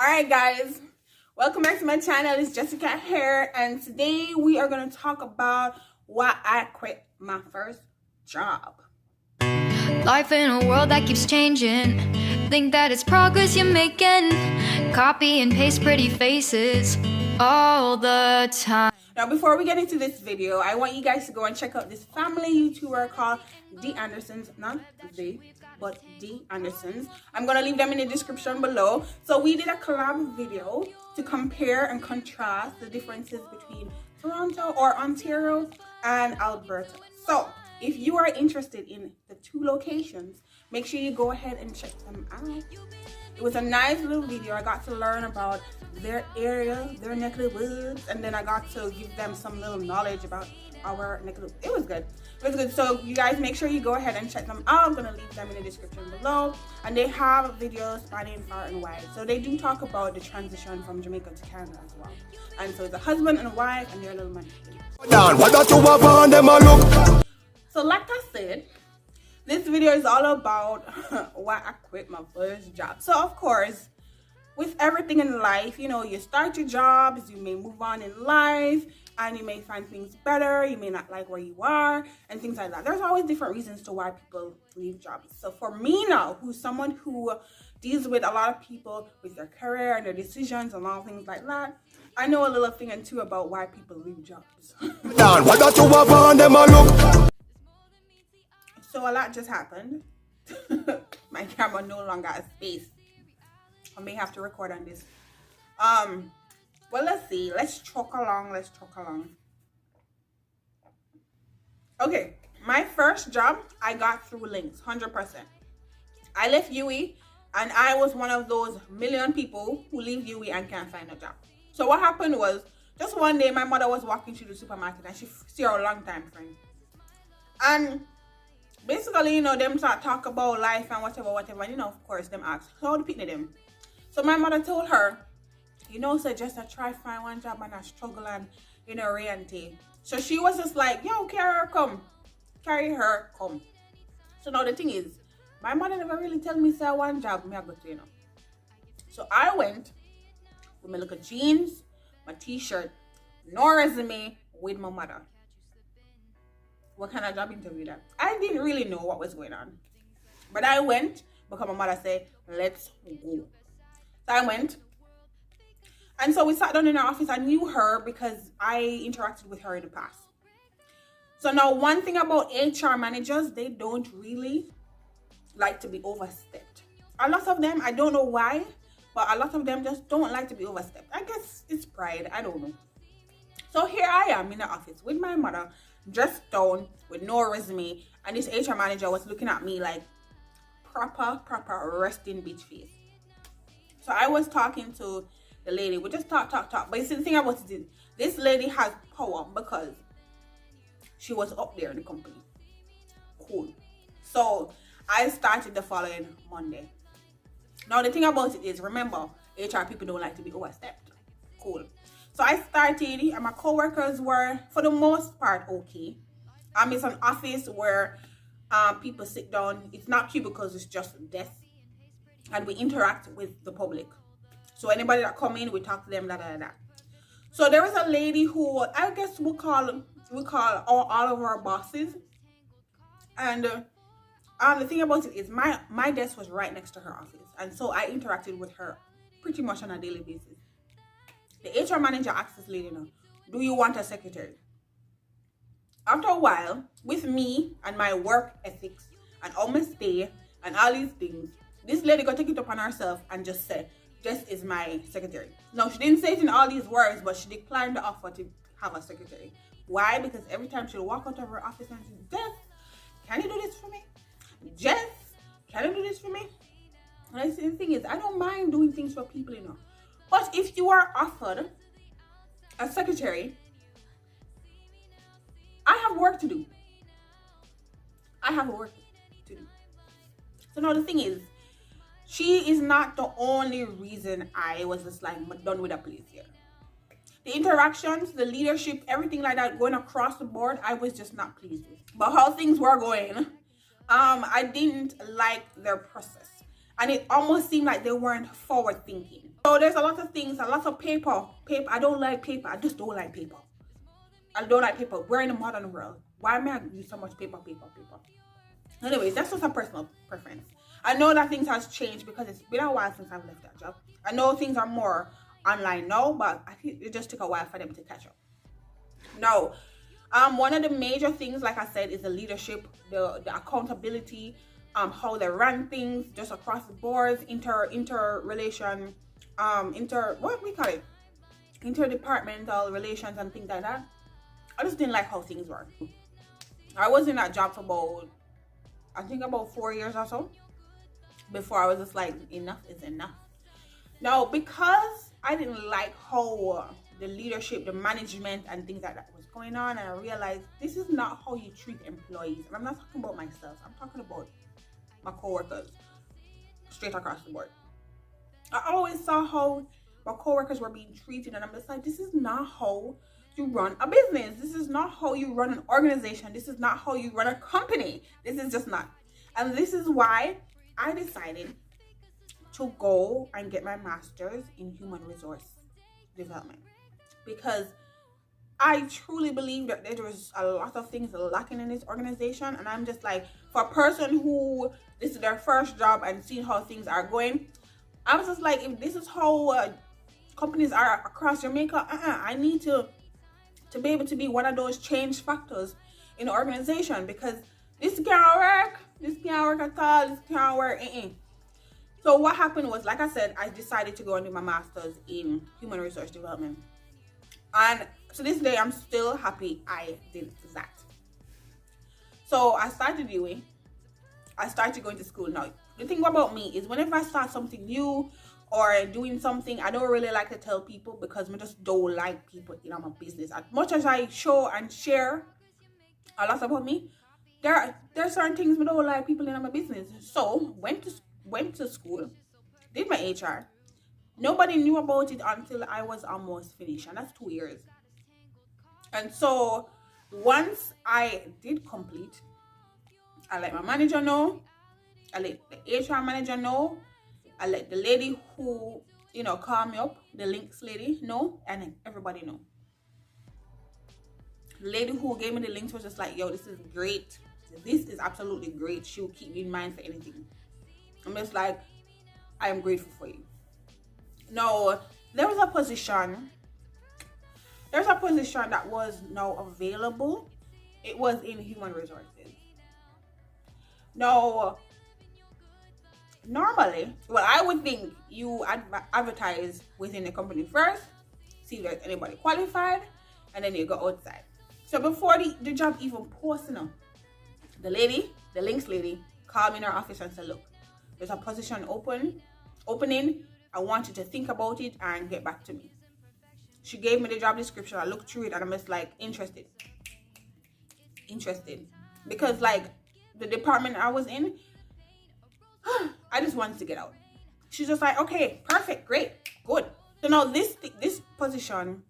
Alright guys, welcome back to my channel. It's Jessie Katt here, and today we are going to talk about why I quit my first job. Life in a world that keeps changing. Think that it's progress you're making. Copy and paste pretty faces all the time. Now before we get into this video, I want you guys to go and check out this family YouTuber called D Andersons. Not they, but D Andersons. I'm going to leave them in the description below. So we did a collab video to compare and contrast the differences between Toronto or Ontario and Alberta. So if you are interested in the two locations, make sure you go ahead and check them out. It was a nice little video. I got to learn about their area, their neck of the woods, and then I got to give them some little knowledge about our neck of the woods. It was good. It was good. So you guys make sure you go ahead and check them out. I'm going to leave them in the description below. And they have videos spanning far and wide. So they do talk about the transition from Jamaica to Canada as well. And so it's a husband and a wife and their little man. So like I said, this video is all about why I quit my first job. So of course, with everything in life, you know, you start your jobs, you may move on in life, and you may find things better, you may not like where you are, and things like that. There's always different reasons to why people leave jobs. So for me now, who's someone who deals with a lot of people with their career and their decisions and all things like that, I know a little thing and two about why people leave jobs. So a lot just happened. My camera no longer has space. I may have to record on this. Well, let's see. Let's truck along. Okay, my first job I got through links, 100%. I left UE, and I was one of those million people who leave UE and can't find a job. So what happened was, just one day my mother was walking through the supermarket and she see her long-time friend. And basically, you know, them talk about life and whatever, and you know, of course, them ask, how do you pick them? So my mother told her, you know, so just I try find one job and I struggle and, you know, reality. So she was just like, yo, carry her, come. So now the thing is, my mother never really tell me say one job me I go to, you know. So I went with my little jeans, my t-shirt, no resume, with my mother. What kind of job interview that? I didn't really know what was going on. But I went because my mother said, let's go. So I went. And so we sat down in her office. I knew her because I interacted with her in the past. So now one thing about HR managers, they don't really like to be overstepped. A lot of them, I don't know why, but a lot of them just don't like to be overstepped. I guess it's pride. I don't know. So here I am in the office with my mother, dressed down with no resume, and this HR manager was looking at me like proper resting bitch face. So I was talking to the lady. We just talk. But you see, the thing about it is, this lady has power because she was up there in the company. Cool. So I started the following Monday. Now the thing about it is, remember, HR people don't like to be overstepped. Cool. So I started, and my co-workers were, for the most part, okay. It's an office where people sit down. It's not cubicles, it's just desks. And we interact with the public. So anybody that come in, we talk to them, So there was a lady who, I guess we call all of our bosses. And the thing about it is, my desk was right next to her office. And so I interacted with her pretty much on a daily basis. The HR manager asked this lady, do you want a secretary? After a while, with me and my work ethics and all my stay and all these things, this lady got to take it upon herself and just said, Jess is my secretary. Now, she didn't say it in all these words, but she declined the offer to have a secretary. Why? Because every time she'll walk out of her office and say, Jess, can you do this for me? Jess, can you do this for me? And I say, the thing is, I don't mind doing things for people, you know. But if you are offered a secretary, I have work to do. So now the thing is, she is not the only reason I was just like done with a place here. The interactions, the leadership, everything like that going across the board, I was just not pleased with. But how things were going, I didn't like their process. and it almost seemed like they weren't forward thinking. So there's a lot of things, a lot of paper. I don't like paper. I just don't like paper. I don't like paper. We're in a modern world. Why am I use so much paper? Anyways, that's just a personal preference. I know that things has changed because it's been a while since I've left that job. I know things are more online now, but I think it just took a while for them to catch up. Now, one of the major things, like I said, is the leadership, the accountability, how they run things just across the boards, interrelation, what we call it, interdepartmental relations and things like that. I just didn't like how things were. I was in that job for about 4 years or so before I was just like, enough is enough. Now, because I didn't like how the leadership, the management and things like that was going on, and I realized this is not how you treat employees. And I'm not talking about myself, I'm talking about my coworkers straight across the board. I always saw how my coworkers were being treated, and I'm just like, this is not how you run a business. This is not how you run an organization. This is not how you run a company. This is just not. And this is why I decided to go and get my master's in human resource development, because I truly believe that there was a lot of things lacking in this organization. And I'm just like, for a person who this is their first job and seeing how things are going, I was just like, if this is how companies are across Jamaica, I need to be able to be one of those change factors in the organization, because this can't work. This can't work at all. This can't work. So what happened was, like I said, I decided to go and do my master's in human resource development. And to this day, I'm still happy I did that. So I started doing, I started going to school. Now, the thing about me is whenever I start something new or doing something, I don't really like to tell people, because I just don't like people in my business. As much as I show and share a lot about me, there are certain things I don't like people in my business. So went to school, did my HR. Nobody knew about it until I was almost finished, and that's 2 years. And so once I did complete, I let my manager know, I let the HR manager know, I let the lady who, called me up, the links lady, know, and everybody know. The lady who gave me the links was just like, yo, this is great. This is absolutely great. She'll keep me in mind for anything. I'm just like, I am grateful for you. Now, there's a position that was now available. It was in human resources. Now, normally, I would think you advertise within the company first, see if there's anybody qualified, and then you go outside. So before the job even posted, the links lady, called me in her office and said, look, there's a position opening. I want you to think about it and get back to me. She gave me the job description. I looked through it and I'm just like, interested. Because like the department I was in, I just wanted to get out. She's just like, okay, perfect, great, good. So now this position,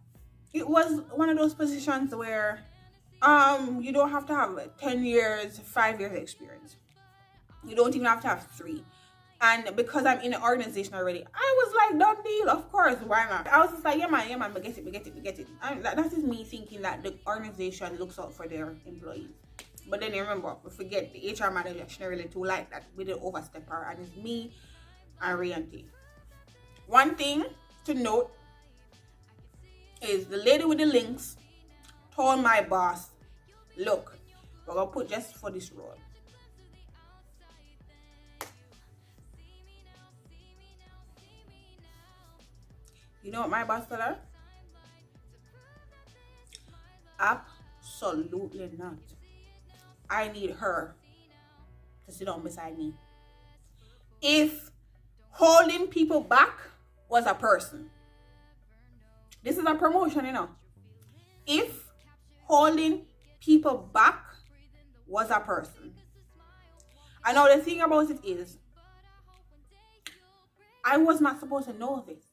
it was one of those positions where you don't have to have 10 years, 5 years experience. You don't even have to have 3. And because I'm in an organization already, I was like, done deal, of course, why not? I was just like, yeah man, we get it. That is me thinking that the organization looks out for their employees. But then you remember, we forget the HR manager, she's not really too like that. We didn't overstep her, and it's me and Rianti. One thing to note is the lady with the links told my boss, look, we're gonna put just for this role. You know what my boss told her? Absolutely not. I need her to sit down beside me. If holding people back was a person, this is a promotion, If holding people back was a person. I know the thing about it is, I was not supposed to know this.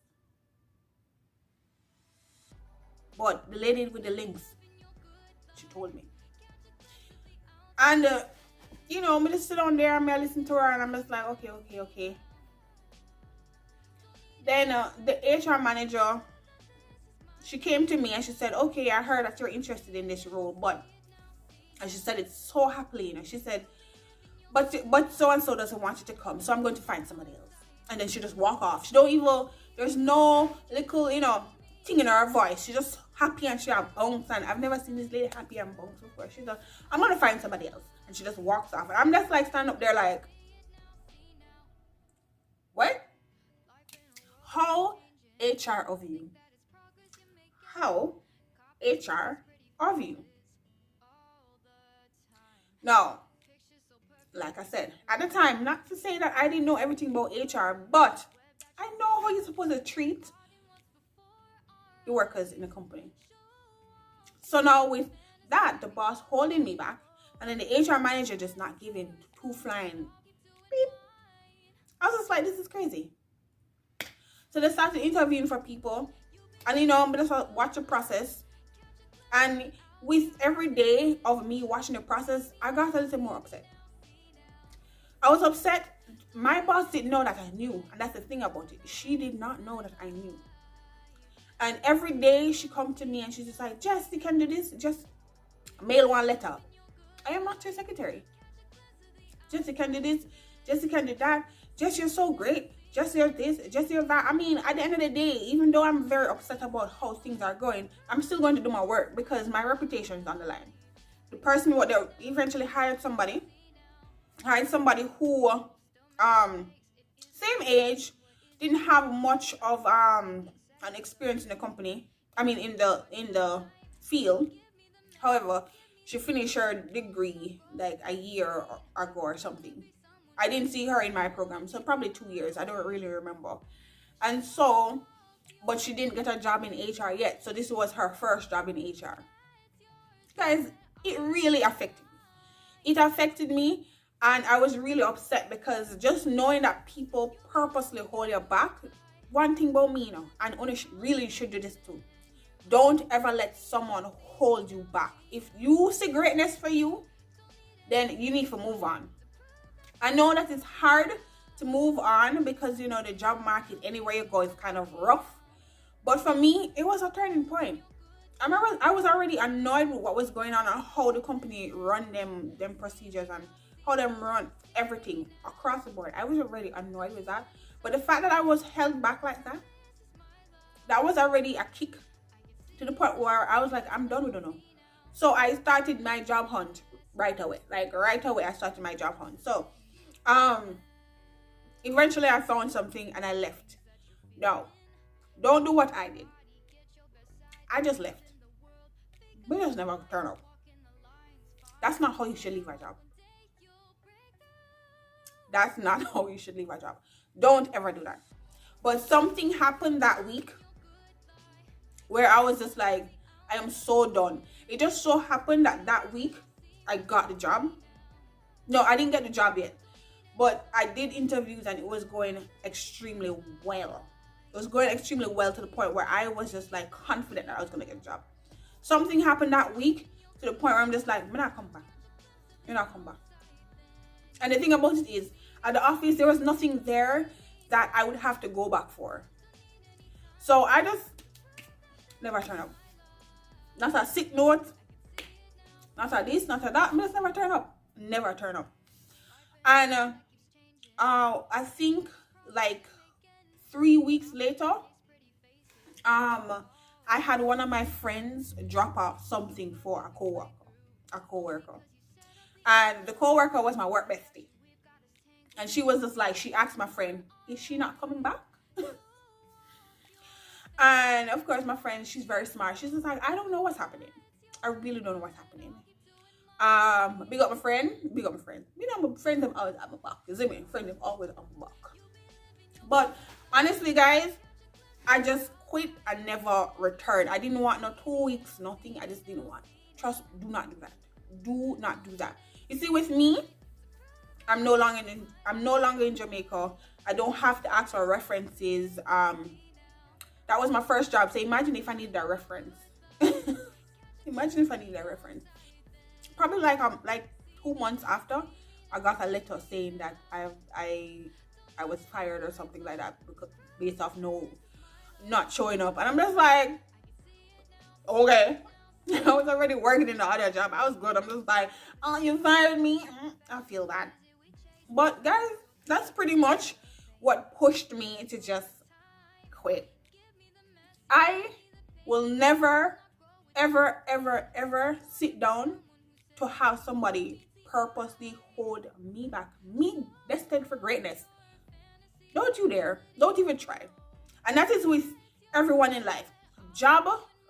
But the lady with the links, she told me. And, me just sit down there and I listen to her and I'm just like, okay. Then the HR manager, she came to me and she said, okay, I heard that you're interested in this role, but, and she said it so happily, you know, she said, but so and so doesn't want you to come, so I'm going to find somebody else. And then she just walk off. She don't even, there's no little, you know, thing in her voice. She's just happy and she have bounce, and I've never seen this lady happy and bounce before. She's like, I'm gonna find somebody else, and she just walks off. And I'm just like standing up there like, what? How HR of you? How HR of you? Now, like I said, at the time, not to say that I didn't know everything about HR, but I know how you're supposed to treat the workers in the company. So now with that, the boss holding me back, and then the HR manager just not giving two flying beep. I was just like, this is crazy. So they started interviewing for people, and you know, I'm just watch the process. And with every day of me watching the process, I got a little more upset. I was upset. My boss didn't know that I knew, and that's the thing about it. She did not know that I knew. And every day she come to me and she's just like, Jess, you can do this. Just mail one letter. I am not your secretary. Jess, you can do this. Jess, you can do that. Jess, you're so great. Jess, you're this. Jess, you're that. I mean, at the end of the day, even though I'm very upset about how things are going, I'm still going to do my work because my reputation is on the line. The person what they eventually hired somebody who same age, didn't have much of an experience in the company. I mean, in the field. However, she finished her degree like a year ago or something. I didn't see her in my program, so probably 2 years. I don't really remember. And so, but she didn't get a job in HR yet. So this was her first job in HR. Guys, it really affected me. It affected me, and I was really upset because just knowing that people purposely hold you back. One thing about me, you know, and only really should do this too. Don't ever let someone hold you back. If you see greatness for you, then you need to move on. I know that it's hard to move on because, you know, the job market anywhere you go is kind of rough. But for me, it was a turning point. I remember I was already annoyed with what was going on and how the company run them procedures and how them run everything across the board. I was already annoyed with that. But the fact that I was held back like that, that was already a kick to the point where I was like, I'm done with it now. So I started my job hunt right away. Like right away, I started my job hunt. So eventually I found something and I left. No, don't do what I did. I just left. But just never turn up. That's not how you should leave a job. That's not how you should leave a job. Don't ever do that. But something happened that week where I was just like, I am so done. It just so happened that that week I got the job. No, I didn't get the job yet. But I did interviews and it was going extremely well. It was going extremely well to the point where I was just like confident that I was going to get a job. Something happened that week to the point where I'm just like, I'm not come back. You're not come back. And the thing about it is, at the office, there was nothing there that I would have to go back for. So I just never turn up. Not a sick note. Not a this, not a that. I just never turn up. Never turn up. And I think like 3 weeks later, I had one of my friends drop off something for a co-worker. And the co-worker was my work bestie. And she was just like, she asked my friend, is she not coming back? And of course, my friend, she's very smart. She's just like, I don't know what's happening. I really don't know what's happening. Big up my friend. Big up my friend. You know, my friend them always at my back. You see me? Friend them always at my back. But honestly, guys, I just quit and never returned. I didn't want no 2 weeks, nothing. I just didn't want. Trust, do not do that. Do not do that. You see, with me, I'm no longer in Jamaica. I don't have to ask for references. That was my first job. So imagine if I needed a reference. Imagine if I needed a reference. Probably like 2 months after, I got a letter saying that I was fired or something like that based off not showing up. And I'm just like, okay. I was already working in the other job. I was good. I'm just like, oh, you fired me. I feel bad. But guys, that's pretty much what pushed me to just quit. I will never, ever, ever, ever sit down to have somebody purposely hold me back. Me destined for greatness. Don't you dare. Don't even try. And that is with everyone in life. Job,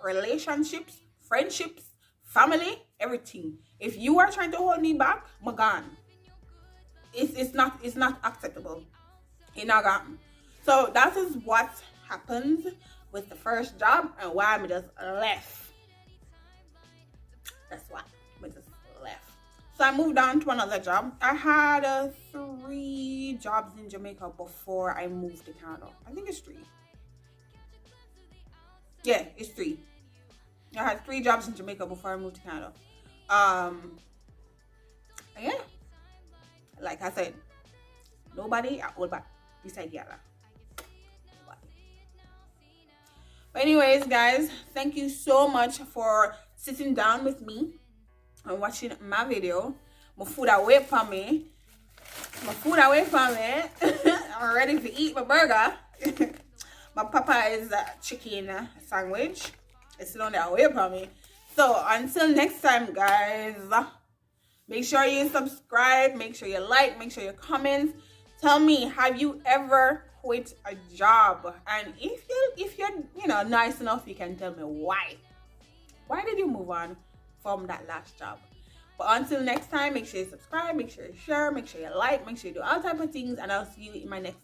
relationships, friendships, family, everything. If you are trying to hold me back, I'm gone. It's not acceptable. It's not gone. So that is what happens with the first job and why I just left. That's why I just left. So I moved on to another job. I had 3 jobs in Jamaica before I moved to Canada. I think it's 3. Yeah, it's 3. I had 3 jobs in Jamaica before I moved to Canada. Yeah. Like I said, nobody I hold back beside Yala. But anyways, guys, thank you so much for sitting down with me and watching my video. My food away from me. I'm ready to eat my burger. My papa is a chicken sandwich. It's still on there away from me. So until next time, guys, make sure you subscribe, make sure you like, make sure you comment. Tell me, have you ever quit a job? And if you're nice enough, you can tell me why. Why did you move on from that last job? But until next time, make sure you subscribe, make sure you share, make sure you like, make sure you do all type of things, and I'll see you in my next